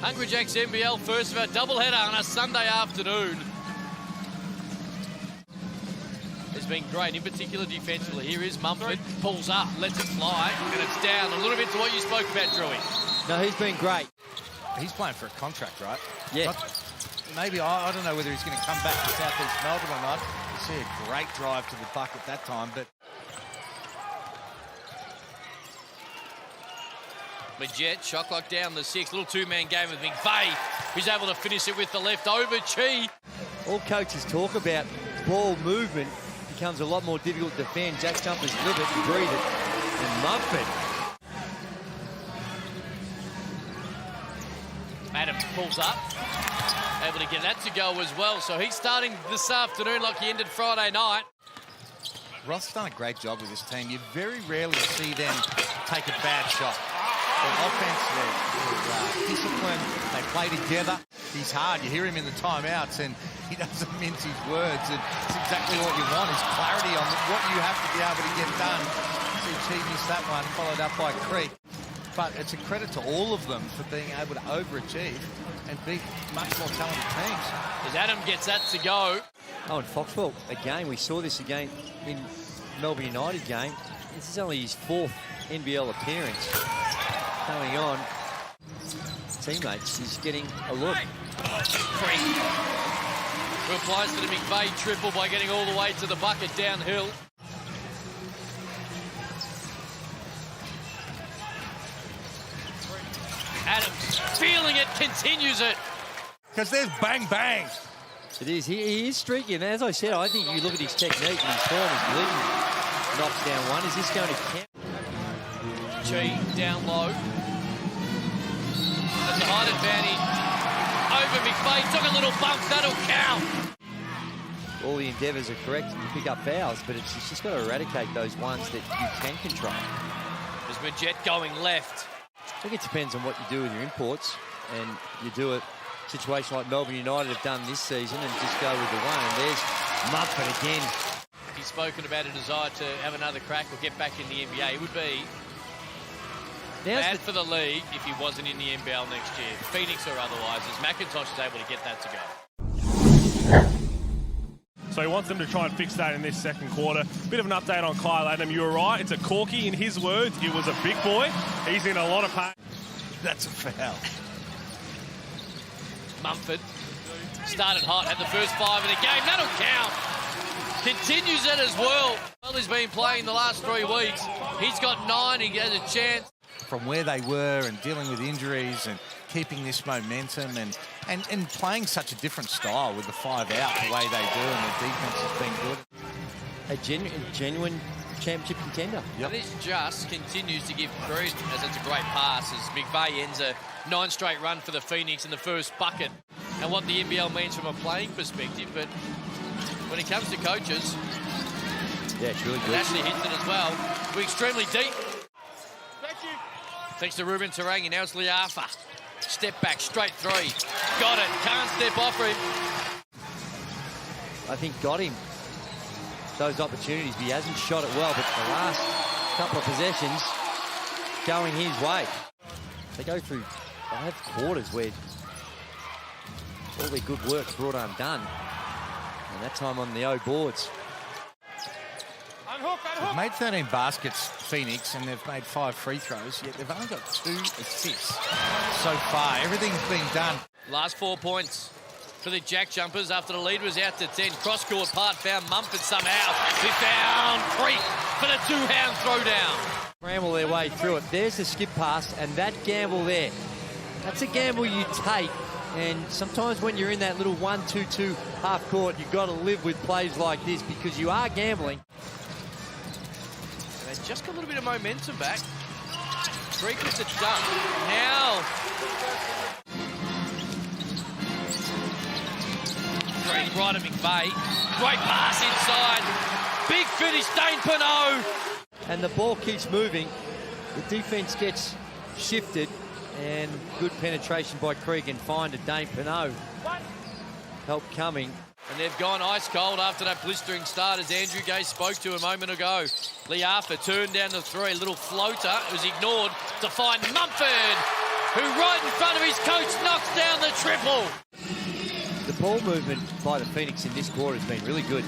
Hungry Jacks NBL first of our doubleheader on a Sunday afternoon. It's been great, in particular defensively. Here is Mumford, pulls up, lets it fly, and it's down. A little bit to what you spoke about, Drewy. No, he's been great. He's playing for a contract, right? Yeah. Maybe, I don't know whether he's going to come back to South East Melbourne or not. You see a great drive to the bucket that time, but... Majette, shot clock down the 6. Little two-man game with McVeigh, who's able to finish it with the left over. Chi. All coaches talk about ball movement becomes a lot more difficult to defend. Jack jumpers live it and breathe it. And Mumford. Adams pulls up, able to get that to go as well. So he's starting this afternoon like he ended Friday night. Roth's done a great job with this team. You very rarely see them take a bad shot. Their offense, they're disciplined, they play together. He's hard. You hear him in the timeouts and he doesn't mince his words. And it's exactly what you want is clarity on what you have to be able to get done. See, Chi missed that one, followed up by Creek. But it's a credit to all of them for being able to overachieve and beat much more talented teams. As Adam gets that to go. Oh, and Foxwell, again, we saw this again in Melbourne United game. This is only his 4th NBL appearance. Coming on, teammates, he's getting a look. Creek, who applies to the McVeigh triple by getting all the way to the bucket downhill. Adams feeling it, continues it. Because there's bang bang. It is. He is streaky, and as I said, I think you look at his technique and his form is leading. Knocks down one. Is this going to count? Chi down low. That's a height advantage over McVeigh. Took a little bump. That'll count. All the endeavours are correct and you pick up fouls, but it's just got to eradicate those ones that you can control. There's Majette going left. I think it depends on what you do with your imports, and you do it. Situation like Melbourne United have done this season and just go with the one. And there's Mumford again. He's spoken about a desire to have another crack or get back in the NBA. It would be bad for the league if he wasn't in the NBL next year, Phoenix or otherwise, as McIntosh is able to get that to go. So he wants them to try and fix that in this second quarter. Bit of an update on Kyle Adam. You were right. It's a corky. In his words, it was a big boy. He's in a lot of pain. That's a foul. Mumford started hot, had the first 5 in the game. That'll count. Continues it as well. Well, he's been playing the last 3 weeks. He's got 9. He has a chance. From where they were and dealing with injuries and keeping this momentum and playing such a different style with the 5 out the way they do, and their defense has been good. A genuine championship contender. Yep. And this just continues to give credit as it's a great pass as McVeigh ends a 9 straight run for the Phoenix in the first bucket. And what the NBL means from a playing perspective, but when it comes to coaches, yeah, it's really good. Ashley hits it as well. We're extremely deep. Thanks to Ruben Tarangi. Now it's Liafa. Step back, straight 3. Got it. Can't step off him. I think got him those opportunities, but he hasn't shot it well. But the last couple of possessions going his way. They go through 5 quarters where all their good work's brought undone. And that time on the O boards. They've made 13 baskets, Phoenix, and they've made 5 free throws, yet they've only got 2 assists so far. Everything's been done. Last 4 points for the Jack Jumpers after the lead was out to 10. Cross-court part found Mumford somehow. They found Creek for the 2-hand throwdown. Scramble their way through it. There's the skip pass, and that gamble there. That's a gamble you take. And sometimes when you're in that little 1-2-2 half court, you've got to live with plays like this because you are gambling. And they just got a little bit of momentum back. Creek gets it done. Now. Creek right at McVeigh. Great pass inside. Big finish, Dane Pineau. And the ball keeps moving. The defense gets shifted. And good penetration by Creek and find a Dane Pineau. Help coming. And they've gone ice cold after that blistering start, as Andrew Gay spoke to a moment ago. Liafa turned down the 3, little floater. It was ignored to find Mumford. who right in front of his coach knocks down the triple. The ball movement by the Phoenix in this quarter has been really good.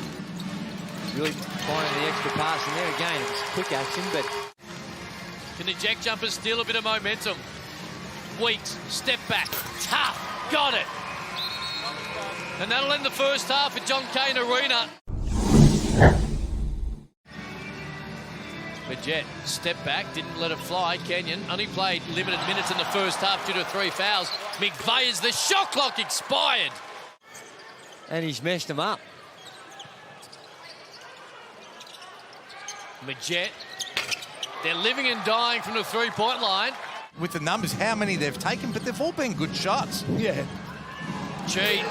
Really finding the extra pass, and there again, it was quick action, but... Can the Jack Jumpers steal a bit of momentum? Weeks, step back, tough, got it. And that'll end the first half at John Cain Arena. Majette, step back, didn't let it fly. Kenyon only played limited minutes in the first half due to 3 fouls. McVeigh as the shot clock expired. And he's messed them up. Majette, they're living and dying from the three-point line. With the numbers, how many they've taken, but they've all been good shots. Yeah. Cheat.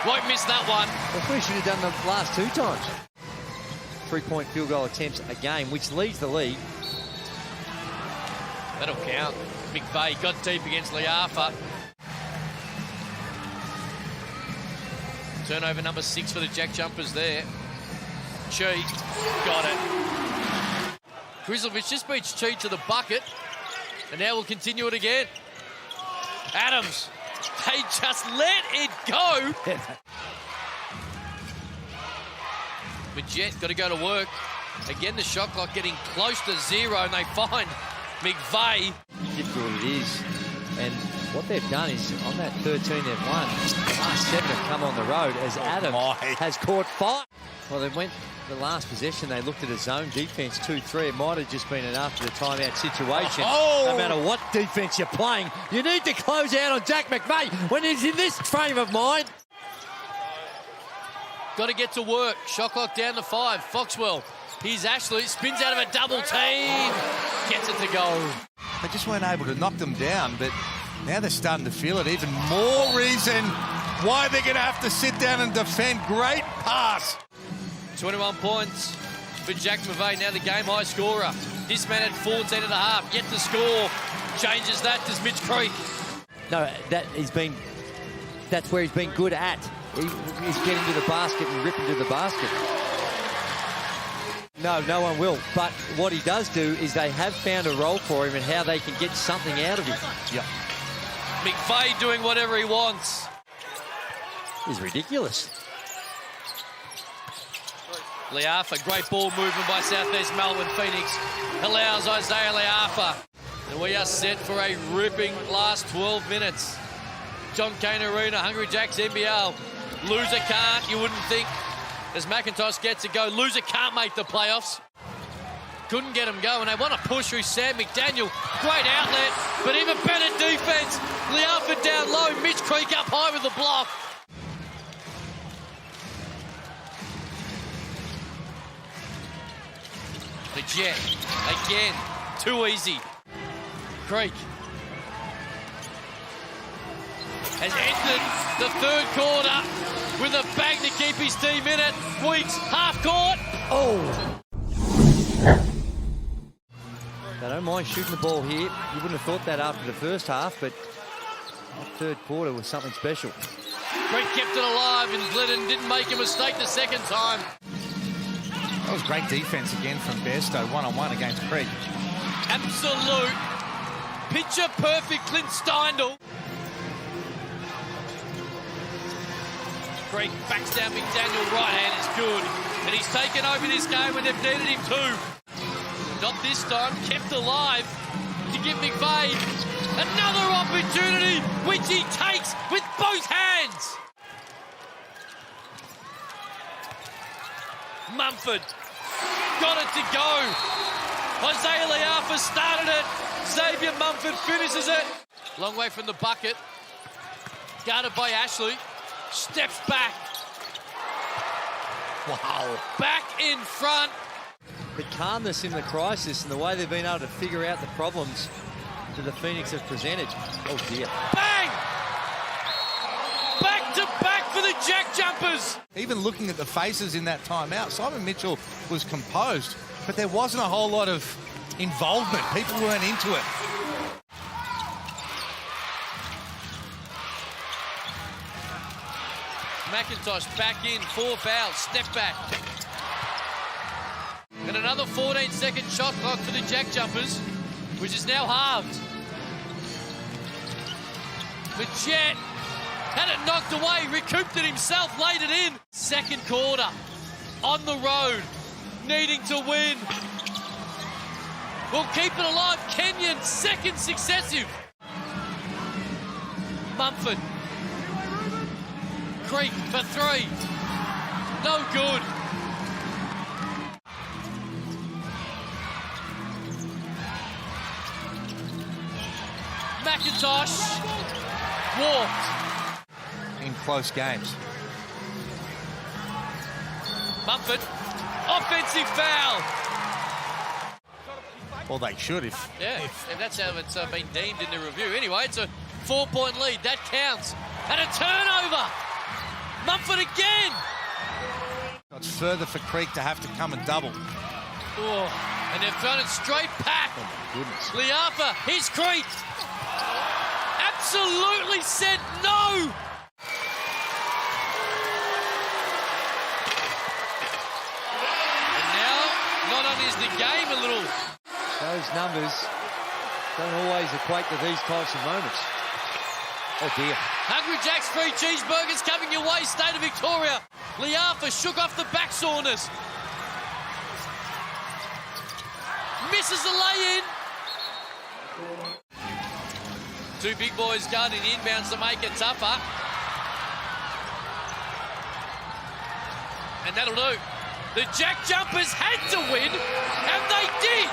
Won't miss that one. Well, we should have done the last 2 times. 3-point field goal attempts a game, which leads the league. That'll count. McVeigh got deep against Liafa. Turnover number 6 for the Jack Jumpers there. Cheat. Got it. Grizzlovich just beats Cheat to the bucket. And now we'll continue it again. Adams. They just let it go. Majette got to go to work. Again, the shot clock getting close to 0, and they find McVeigh. Difficult it is. And what they've done is, on that 13 they've won, the last 7 have come on the road as Adams has caught 5. Well, they went the last possession, they looked at a zone defense 2-3. It might have just been enough for the timeout situation. No matter what defense you're playing, you need to close out on Jack McVeigh when he's in this frame of mind. Got to get to work. Shot clock down to 5. Foxwell. Here's Ashley. Spins out of a double team. Gets it to go. They just weren't able to knock them down, but now they're starting to feel it. Even more reason why they're going to have to sit down and defend. Great pass. 21 points for Jack McVeigh, now the game high scorer. This man had 14 and a half, yet to score. Changes that, does Mitch Creek. No, that's where he's been good at. He's getting to the basket and ripping to the basket. No one will. But what he does do is they have found a role for him and how they can get something out of him. Yep. McVeigh doing whatever he wants. It's ridiculous. Liafa, great ball movement by Southeast Melbourne. Phoenix allows Isaiah Liafa. And we are set for a ripping last 12 minutes. John Cain Arena, Hungry Jacks NBL. Loser can't, you wouldn't think. As McIntosh gets it go, loser can't make the playoffs. Couldn't get him going. They want to push through Sam McDaniel. Great outlet, but even better defense. Liafa down low, Mitch Creek up high with the block. Majette, again, too easy. Creek has entered the third quarter with a bang to keep his team in it. Weeks, half court. Oh! They don't mind shooting the ball here. You wouldn't have thought that after the first half, but that third quarter was something special. Creek kept it alive, and Glidden didn't make a mistake the second time. That was great defense again from Bairstow, one-on-one against Creek. Absolute picture-perfect Clint Steindl. Creek backs down McDaniel, right hand is good. And he's taken over this game when they've needed him to. Not this time, kept alive to give McVeigh another opportunity, which he takes with both hands. Mumford got it to go. Isaiah Liafa started it. Xavier Mumford finishes it. Long way from the bucket. Guarded by Ashley. Steps back. Wow. Back in front. The calmness in the crisis and the way they've been able to figure out the problems that the Phoenix have presented. Oh, dear. Bang! Back to back for the Jack Jumpers. Even looking at the faces in that timeout, Simon Mitchell was composed, but there wasn't a whole lot of involvement. People weren't into it. McIntosh back in, 4 fouls, step back. And another 14-second shot clock for the Jack Jumpers, which is now halved. Jet had it knocked away, recouped it himself, laid it in. Second quarter, on the road, needing to win. Will keep it alive. Kenyon, second successive. Mumford. Creek for three. No good. McIntosh walked. In close games. Mumford. Offensive foul. Well, they should if That's how it's been deemed in the review. Anyway, it's a 4-point lead. That counts. And a turnover. Mumford again. It's further for Creek to have to come and double. Oh, and they've thrown it straight back. Oh, my goodness. Liafa, here's Creek. Absolutely said no. And now, not only is the game a little... Those numbers don't always equate to these types of moments. Oh, dear. Hungry Jack's free cheeseburgers coming your way, State of Victoria. Liafa shook off the back Saunders. Misses the lay-in. Two big boys guarding inbounds to make it tougher. And that'll do. The Jack Jumpers had to win, and they did.